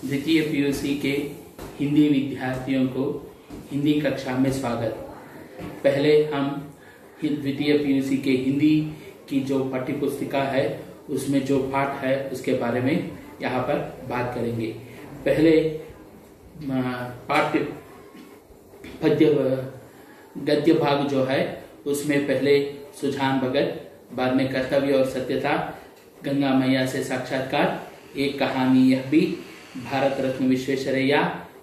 द्वितीय पीयूसी के हिंदी विद्यार्थियों को हिंदी कक्षा में स्वागत। पहले हम द्वितीय पीयूसी के हिंदी की जो पाठ्य पुस्तिका है उसमें जो पाठ है उसके बारे में यहाँ पर बात करेंगे। पहले पाठ्य गद्य भाग जो है उसमें पहले सुजान भगत, बाद में कर्तव्य और सत्यता, गंगा मैया से साक्षात्कार, एक कहानी यह भी, भारत रत्न विश्वेश्वरैया,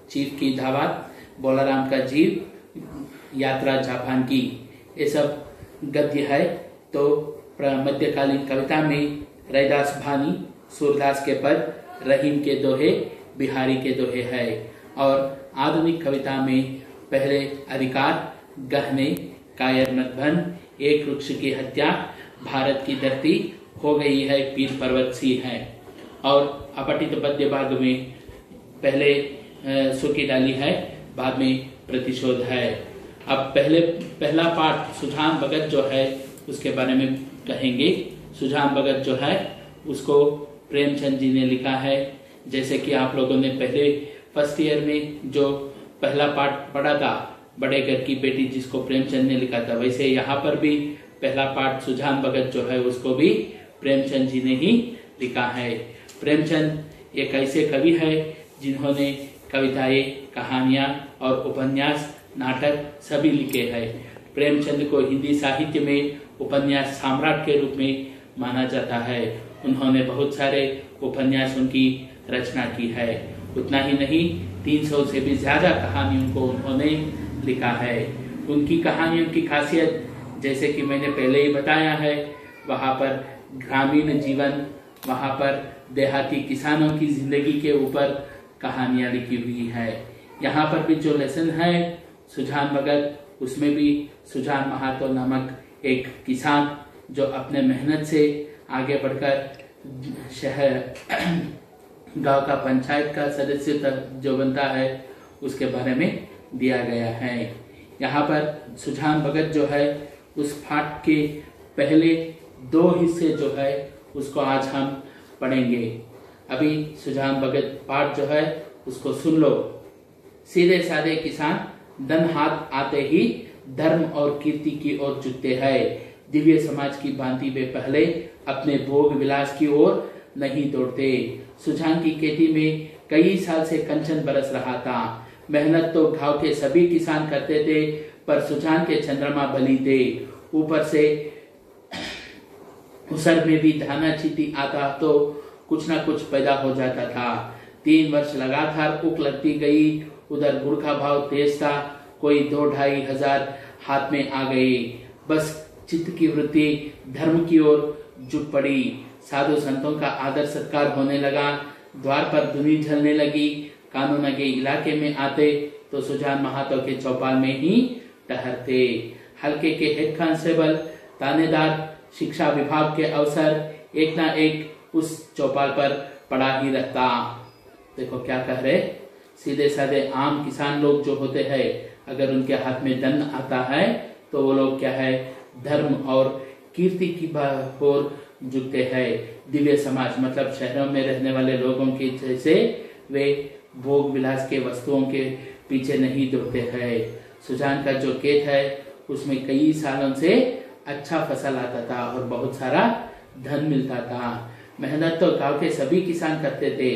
चीफ की दावत, बोलाराम का जीव, यात्रा जापान की, ये सब गद्य है। तो मध्यकालीन कविता में रैदास भानी, सूरदास के पद, रहीम के दोहे, बिहारी के दोहे है। और आधुनिक कविता में पहले अधिकार, गहने, कायर नटभन, एक वृक्ष की हत्या, भारत की धरती, हो गई है पीर पर्वत सी है। और अपठित पद्य भाग में पहले सुकी डाली है, बाद में प्रतिशोध है। अब पहला पाठ सुजान भगत जो है उसके बारे में कहेंगे। सुजान भगत जो है उसको प्रेमचंद जी ने लिखा है। जैसे कि आप लोगों ने पहले फर्स्ट ईयर में जो पहला पाठ पढ़ा था, बड़े घर की बेटी, जिसको प्रेमचंद ने लिखा था, वैसे यहाँ पर भी पहला पाठ सुजान भगत जो है उसको भी प्रेमचंद जी ने ही लिखा है। प्रेमचंद एक ऐसे कवि है जिन्होंने कविताएं, कहानियां और उपन्यास, नाटक सभी लिखे हैं। प्रेमचंद को हिंदी साहित्य में उपन्यास सम्राट के रूप में माना जाता है। उन्होंने बहुत सारे उपन्यास उनकी रचना की है। उतना ही नहीं, 300 से भी ज्यादा कहानियों को उन्होंने लिखा है। उनकी कहानियों की खासियत, जैसे कि मैंने पहले ही बताया है, वहाँ पर ग्रामीण जीवन, वहाँ पर देहाती किसानों की जिंदगी के ऊपर कहानियां लिखी हुई है। यहाँ पर भी जो लेसन है सुजान भगत, उसमें भी सुजान महातो नामक एक किसान जो अपने मेहनत से आगे बढ़कर शहर गांव का पंचायत का सदस्य तक जो बनता है उसके बारे में दिया गया है। यहाँ पर सुजान भगत जो है उस पाठ के पहले 2 हिस्से जो है उसको आज हम पढ़ेंगे। अभी सुजान भगत पाठ जो है उसको सुन लो। सीधे साधे किसान धन हाथ आते ही धर्म और कीर्ति की ओर झुकते हैं। दिव्य समाज की भांति वे पहले अपने भोग विलास की ओर नहीं दौड़ते। सुजान की खेती में कई साल से कंचन बरस रहा था। मेहनत तो गांव के सभी किसान करते थे, पर सुजान के चंद्रमा बली थे। ऊपर से उसर में भी धाना चीटी आता तो कुछ ना कुछ पैदा हो जाता था। 3 वर्ष लगातार उक लगती गई। उधर गुड़ का भाव तेज था, कोई 2-2.5 हजार हाथ में आ गए। बस चित्त की वृत्ति धर्म की ओर झुक पड़ी। साधु संतों का आदर सत्कार होने लगा। द्वार पर धुनी झलने लगी। कानून के इलाके में आते तो सुजान महातो के चौपाल में ही ठहरते। हल्के के हेड कांस्टेबल, थानेदार, शिक्षा विभाग के अफसर एक ना एक उस चौपाल पर पड़ा ही रहता। देखो क्या कह रहे, सीधे साधे आम किसान लोग जो होते हैं, अगर उनके हाथ में धन आता है तो वो लोग क्या है, धर्म और कीर्ति की ओर झुकते हैं। दिव्य समाज मतलब शहरों में रहने वाले लोगों के जैसे वे भोग विलास के वस्तुओं के पीछे नहीं दौड़ते हैं। सुजान का जो खेत है उसमें कई सालों से अच्छा फसल आता था और बहुत सारा धन मिलता था। मेहनत तो गांव के सभी किसान करते थे,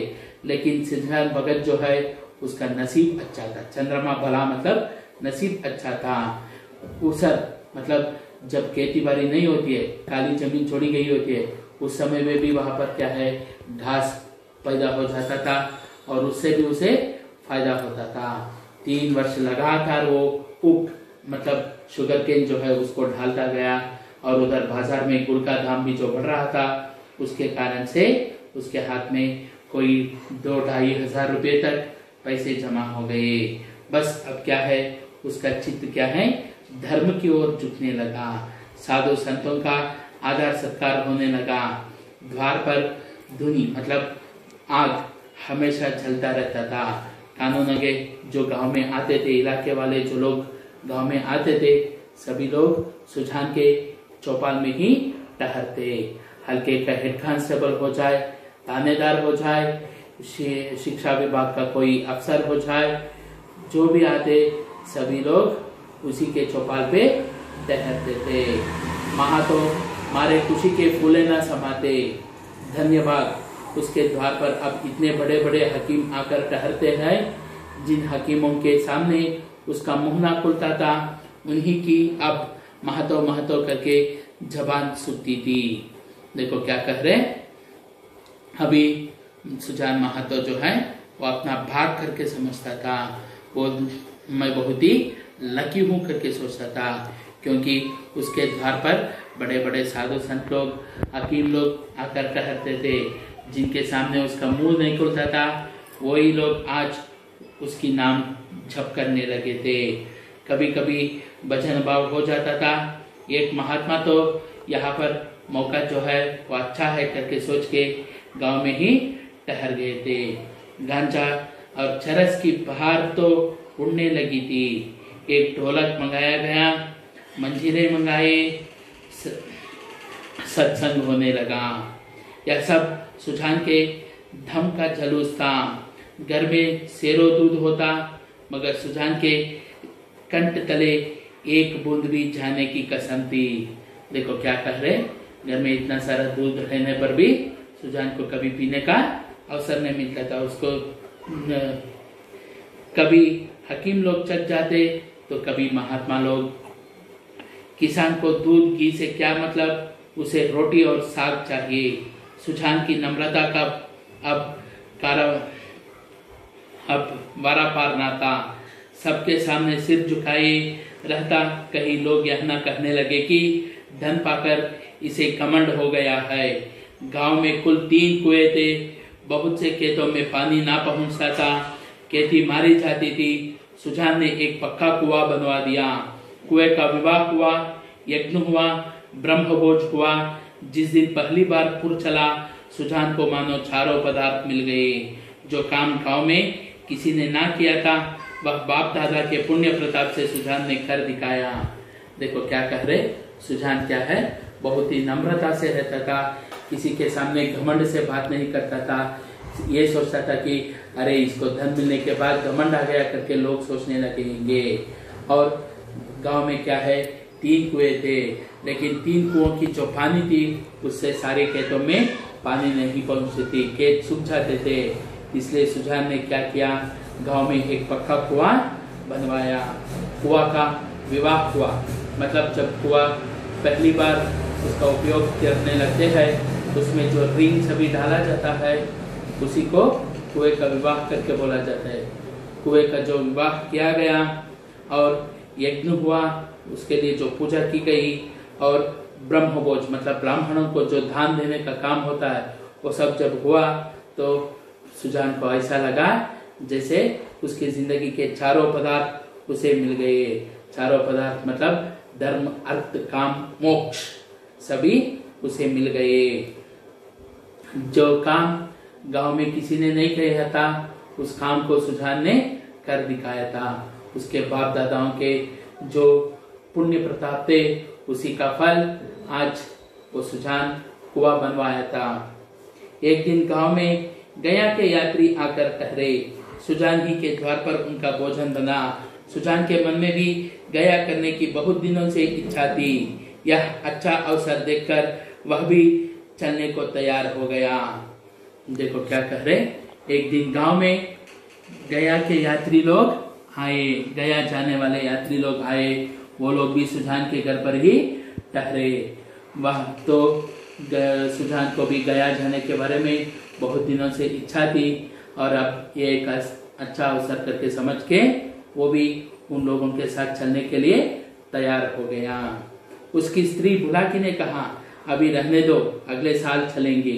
लेकिन सुजान भगत जो है उसका नसीब अच्छा था। चंद्रमा भला मतलब नसीब अच्छा था। उसर मतलब जब खेती बाड़ी नहीं होती है, काली जमीन छोड़ी गई होती है, उस समय में भी वहां पर क्या है, घास पैदा हो जाता था और उससे भी उसे फायदा होता था। 3 वर्ष लगातार वो उक मतलब शुगर केन जो है उसको ढालता गया। और उधर बाजार में गुड़ का दाम भी जो बढ़ रहा था, उसके कारण से उसके हाथ में कोई 2-2.5 हजार रुपए तक पैसे जमा हो गए। बस अब क्या है, उसका चित्त क्या है, धर्म की ओर झुकने लगा। साधु संतों का आदर सत्कार होने लगा। द्वार पर धुनी मतलब आग हमेशा जलता रहता था। कानून के जो गांव में आते थे, इलाके वाले जो लोग गांव में आते थे, सभी लोग सुजान के चौपाल में ही ठहरते। हल्के का हेड कांस्टेबल हो जाए, थानेदार हो जाए, शिक्षा विभाग का कोई अफसर हो जाए, जो भी आते सभी लोग उसी के चौपाल पे ठहरते थे। महातो मारे खुशी के फूले न समाते, धन्यवाद उसके द्वार पर अब इतने बड़े बड़े हकीम आकर ठहरते हैं, जिन हकीमों के सामने उसका मुंह ना खुलता था, उन्हीं की अब महतो महतो करके जबान सूखती थी। देखो क्या कह रहे, अभी सुजान महतो जो है वो अपना भाग करके समझता था, वो मैं बहुत ही लकी हूँ करके सोचता था, क्योंकि उसके द्वार पर बड़े बड़े साधु संत लोग, हकीम लोग आकर ठहरते थे, जिनके सामने उसका मुंह नहीं खुलता था, वही लोग आज उसकी नाम जप करने लगे थे। कभी कभी भजन भाव हो जाता था। एक महात्मा तो यहाँ पर मौका जो है वो अच्छा है करके सोच के गांव में ही ठहर गए थे। गांजा और चरस की बहार तो उड़ने लगी थी। एक ढोलक मंगाया गया, मंजीरे मंगाए, सत्संग होने लगा। यह सब सुजान के धम का जलूस था। घर में सेरो दूध होता, मगर सुजान के कंठ तले एक बूंद भी जाने की कसम थी। देखो क्या कह रहे, घर में इतना सारा दूध रहने पर भी सुजान को कभी पीने का अवसर नहीं मिलता था। उसको कभी हकीम लोग चट जाते तो कभी महात्मा लोग। किसान को दूध घी से क्या मतलब, उसे रोटी और साग चाहिए। सुजान की नम्रता का अब वारा पार ना था। सबके सामने सिर झुकाए रहता। कहीं लोग यह न कहने लगे कि धन पाकर इसे कमंड हो गया है। गांव में कुल 3 कुएं थे। बहुत से खेतों में पानी ना पहुंचता था, खेती मारी जाती थी। सुजान ने एक पक्का कुआं बनवा दिया। कुएं का विवाह हुआ, यज्ञ हुआ, ब्रह्मभोज हुआ। जिस दिन पहली बार पुर चला, सुजान को मानो चारों पदार्थ मिल गए। जो काम गांव में किसी ने ना किया था, वह बाप दादा के पुण्य प्रताप से सुजान ने कर दिखाया। देखो क्या कह रहे, सुजान क्या है, बहुत ही नम्रता से रहता था। किसी के सामने घमंड से बात नहीं करता था। ये सोचता था कि अरे इसको धन मिलने के बाद घमंड आ गया करके लोग सोचने लगेंगे। और गांव में क्या है, 3 कुएं थे, लेकिन 3 कुओं की जो पानी थी उससे सारे खेतों में पानी नहीं पहुंचती थी, खेत सूख जाते थे। इसलिए सुजान ने क्या किया, गांव में एक पक्का कुआं बनवाया। कुआं का विवाह हुआ, मतलब जब कुआं पहली बार उसका उपयोग करने लगते हैं, उसमें जो रिंग सभी डाला जाता है, उसी को कुएं का विवाह करके बोला जाता है। कुएं का जो विवाह किया गया और यज्ञ हुआ, उसके लिए जो पूजा की गई, और ब्रह्मभोज मतलब ब्राह्मणों को जो दान देने का काम होता है, वो सब जब हुआ तो सुजान को ऐसा लगा जैसे उसकी जिंदगी के चारों पदार्थ उसे मिल गए। चारों पदार्थ मतलब धर्म, अर्थ, काम, मोक्ष सभी उसे मिल गए। जो काम गांव में किसी ने नहीं किया था, उस काम को सुजान ने कर दिखाया था। उसके बाप दादाओं के जो पुण्य प्रताप थे, उसी का फल आज वो सुजान कुआं बनवाया था। एक दिन गांव में गया के यात्री आकर ठहरे। सुजान ही के द्वार पर उनका भोजन बना। सुजान के मन में भी गया करने की बहुत दिनों से इच्छा थी। यह अच्छा अवसर देखकर वह भी चलने को तैयार हो गया। देखो क्या कह रहे, एक दिन गांव में गया के यात्री लोग आए, गया जाने वाले यात्री लोग आए। वो लोग भी सुजान के घर पर ही ठहरे। वह तो सुजान को भी गया जाने के बारे में बहुत दिनों से इच्छा थी, और अब ये एक अच्छा अवसर करके समझ के वो भी उन लोगों के साथ चलने के लिए तैयार हो गया। उसकी स्त्री बुलाकी ने कहा, अभी रहने दो, अगले साल चलेंगे।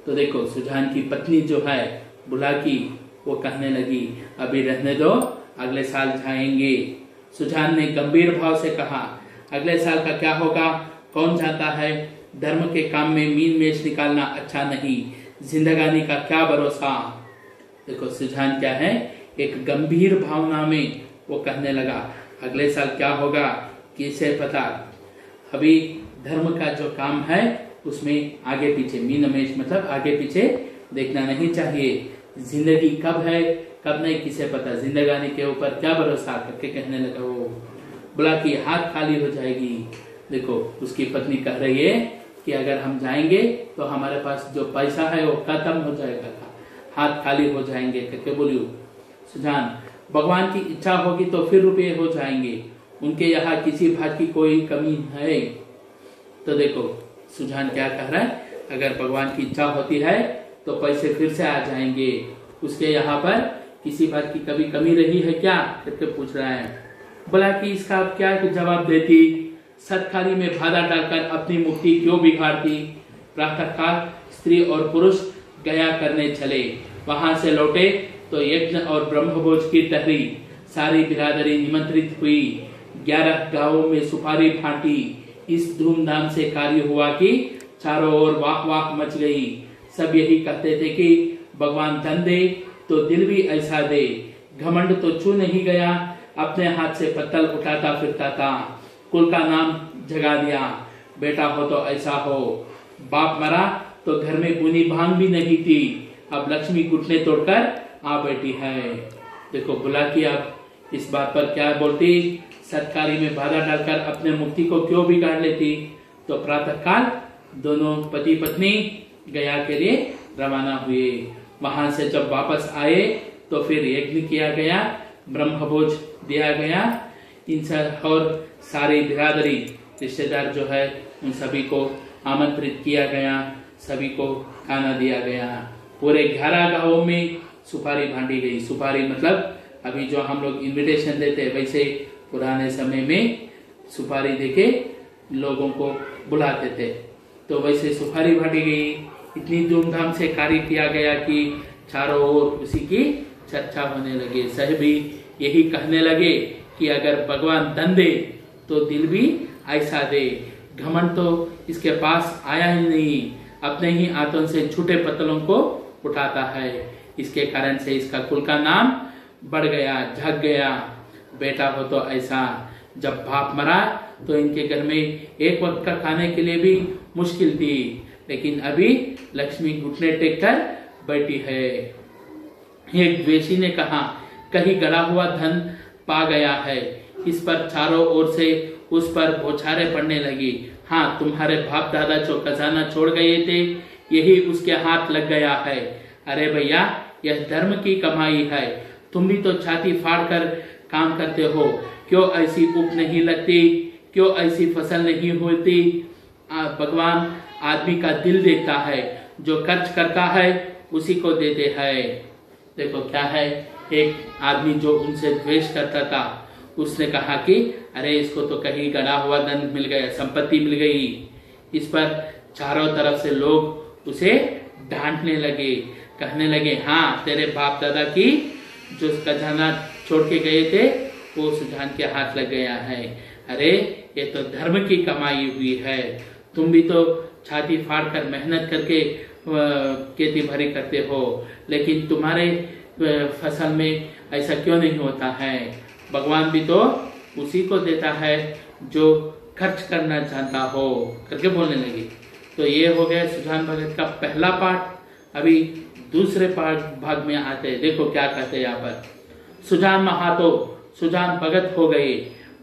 तो देखो सुजान की पत्नी जो है बुलाकी, वो कहने लगी अभी रहने दो, अगले साल जाएंगे। सुजान ने गंभीर भाव से कहा, अगले साल का क्या होगा कौन जानता है। धर्म के काम में मीन मेष निकालना अच्छा नहीं, जिंदगानी का क्या भरोसा। देखो सुजान क्या है, एक गंभीर भावना में वो कहने लगा, अगले साल क्या होगा किसे पता। अभी धर्म का जो काम है उसमें आगे पीछे, मीन मेष मतलब आगे पीछे देखना नहीं चाहिए। जिंदगी कब है कब नहीं किसे पता, जिंदगानी के ऊपर क्या भरोसा करके कहने लगा वो। बोला कि हाथ खाली हो जाएगी। देखो उसकी पत्नी कह रही है कि अगर हम जाएंगे तो हमारे पास जो पैसा है वो खत्म हो जाएगा, हाथ खाली हो जाएंगे करके बोलियो। सुजान, भगवान की इच्छा होगी तो फिर रुपये हो जाएंगे, उनके यहाँ किसी बात की कोई कमी है। तो देखो सुजान क्या कह रहा है, अगर भगवान की इच्छा होती है तो पैसे फिर से आ जाएंगे, उसके यहाँ पर किसी बात की कभी कमी रही है क्या करके पूछ रहा है। बोला कि इसका आप क्या जवाब देती, सतकाली में बाधा डालकर अपनी मुक्ति क्यों बिगाड़ती। प्रातःकाल स्त्री और पुरुष गया करने चले, वहां से लौटे तो यज्ञ और ब्रह्मभोज की तहरी, सारी बिरादरी निमंत्रित हुई, 11 गांवों में सुपारी फाटी। इस धूमधाम से कार्य हुआ कि चारों ओर वाह वाह मच गई। सब यही कहते थे कि भगवान धन दे तो दिल भी ऐसा दे। घमंड तो छू नहीं गया, अपने हाथ से पत्तल उठाता फिरता था। कुल का नाम जगा दिया, बेटा हो तो ऐसा हो। बाप मरा तो घर में बुनी भांग भी नहीं थी, अब लक्ष्मी घुटने तोड़कर आ बैठी है। देखो बुला कि अब इस बात पर क्या बोलती, सत्कारी में बाधा डालकर अपने मुक्ति को क्यों बिगाड़ लेती। तो प्रातःकाल दोनों पति पत्नी गया के लिए रवाना हुए। वहां से जब वापस आए तो फिर यज्ञ किया गया, ब्रह्मभोज दिया गया। इन सब और सारी बिरादरी रिश्तेदार जो है उन सभी को आमंत्रित किया गया, सभी को खाना दिया गया। पूरे 11 गांवों में सुपारी बांटी गई। सुपारी मतलब अभी जो हम लोग इनविटेशन देते हैं, वैसे पुराने समय में सुपारी देके लोगों को बुलाते थे, तो वैसे सुपारी बांटी गई। इतनी धूमधाम से कार्य किया गया कि चारों ओर उसी की चर्चा होने लगे। सभी यही कहने लगे कि अगर भगवान धन दे तो दिल भी ऐसा दे। घमंड तो इसके पास आया ही नहीं, अपने ही हाथों से छूटे पत्तलों को उठाता है। इसके कारण से इसका कुल का नाम बढ़ गया, झक गया। बेटा हो तो ऐसा। जब बाप मरा तो इनके घर में एक वक्त का खाने के लिए भी मुश्किल थी, लेकिन अभी लक्ष्मी घुटने टेक कर बैठी है। एक द्वेषी ने कहा, कहीं गड़ा हुआ धन पा गया है। इस पर चारों ओर से उस पर बौछारें पड़ने लगी। हाँ, तुम्हारे बाप दादा जो खजाना छोड़ गए थे, यही उसके हाथ लग गया है। अरे भैया, यह धर्म की कमाई है, तुम भी तो छाती फाड़ कर काम करते हो। क्यों ऐसी उप नहीं लगती, क्यों ऐसी फसल नहीं होती। भगवान आदमी का दिल देखता है, जो खर्च करता है उसी को देते हैं। देखो क्या है, एक आदमी जो उनसे द्वेष करता था, उसने कहा कि अरे इसको तो कहीं गड़ा हुआ धन मिल गया, संपत्ति मिल गई। इस पर चारों तरफ से लोग उसे डांटने लगे, कहने लगे, हाँ तेरे बाप दादा की जो खजाना छोड़ के गए थे वो सुजान के हाथ लग गया है। अरे ये तो धर्म की कमाई हुई है, तुम भी तो छाती फाड़ कर मेहनत करके खेती भरी करते हो, लेकिन तुम्हारे फसल में ऐसा क्यों नहीं होता है। भगवान भी तो उसी को देता है जो खर्च करना चाहता हो करके बोलने लगी। तो ये हो गया सुजान भगत का पहला पाठ। अभी दूसरे भाग में आते हैं। देखो क्या कहते हैं यहाँ पर, सुजान महातो सुजान भगत हो गए।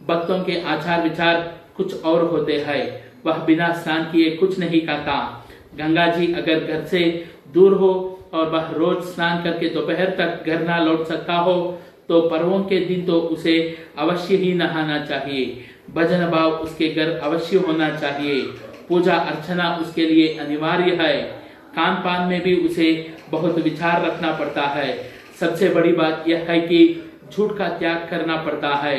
भक्तों के आचार विचार कुछ और होते हैं, वह बिना स्नान किए कुछ नहीं करता। गंगा जी अगर घर से दूर हो और वह रोज स्नान करके दोपहर तक घर ना लौट सकता हो, तो पर्वों के दिन तो उसे अवश्य ही नहाना चाहिए। भजन भाव उसके घर अवश्य होना चाहिए। पूजा अर्चना उसके लिए अनिवार्य है। खान पान में भी उसे बहुत विचार रखना पड़ता है। सबसे बड़ी बात यह है कि झूठ का त्याग करना पड़ता है।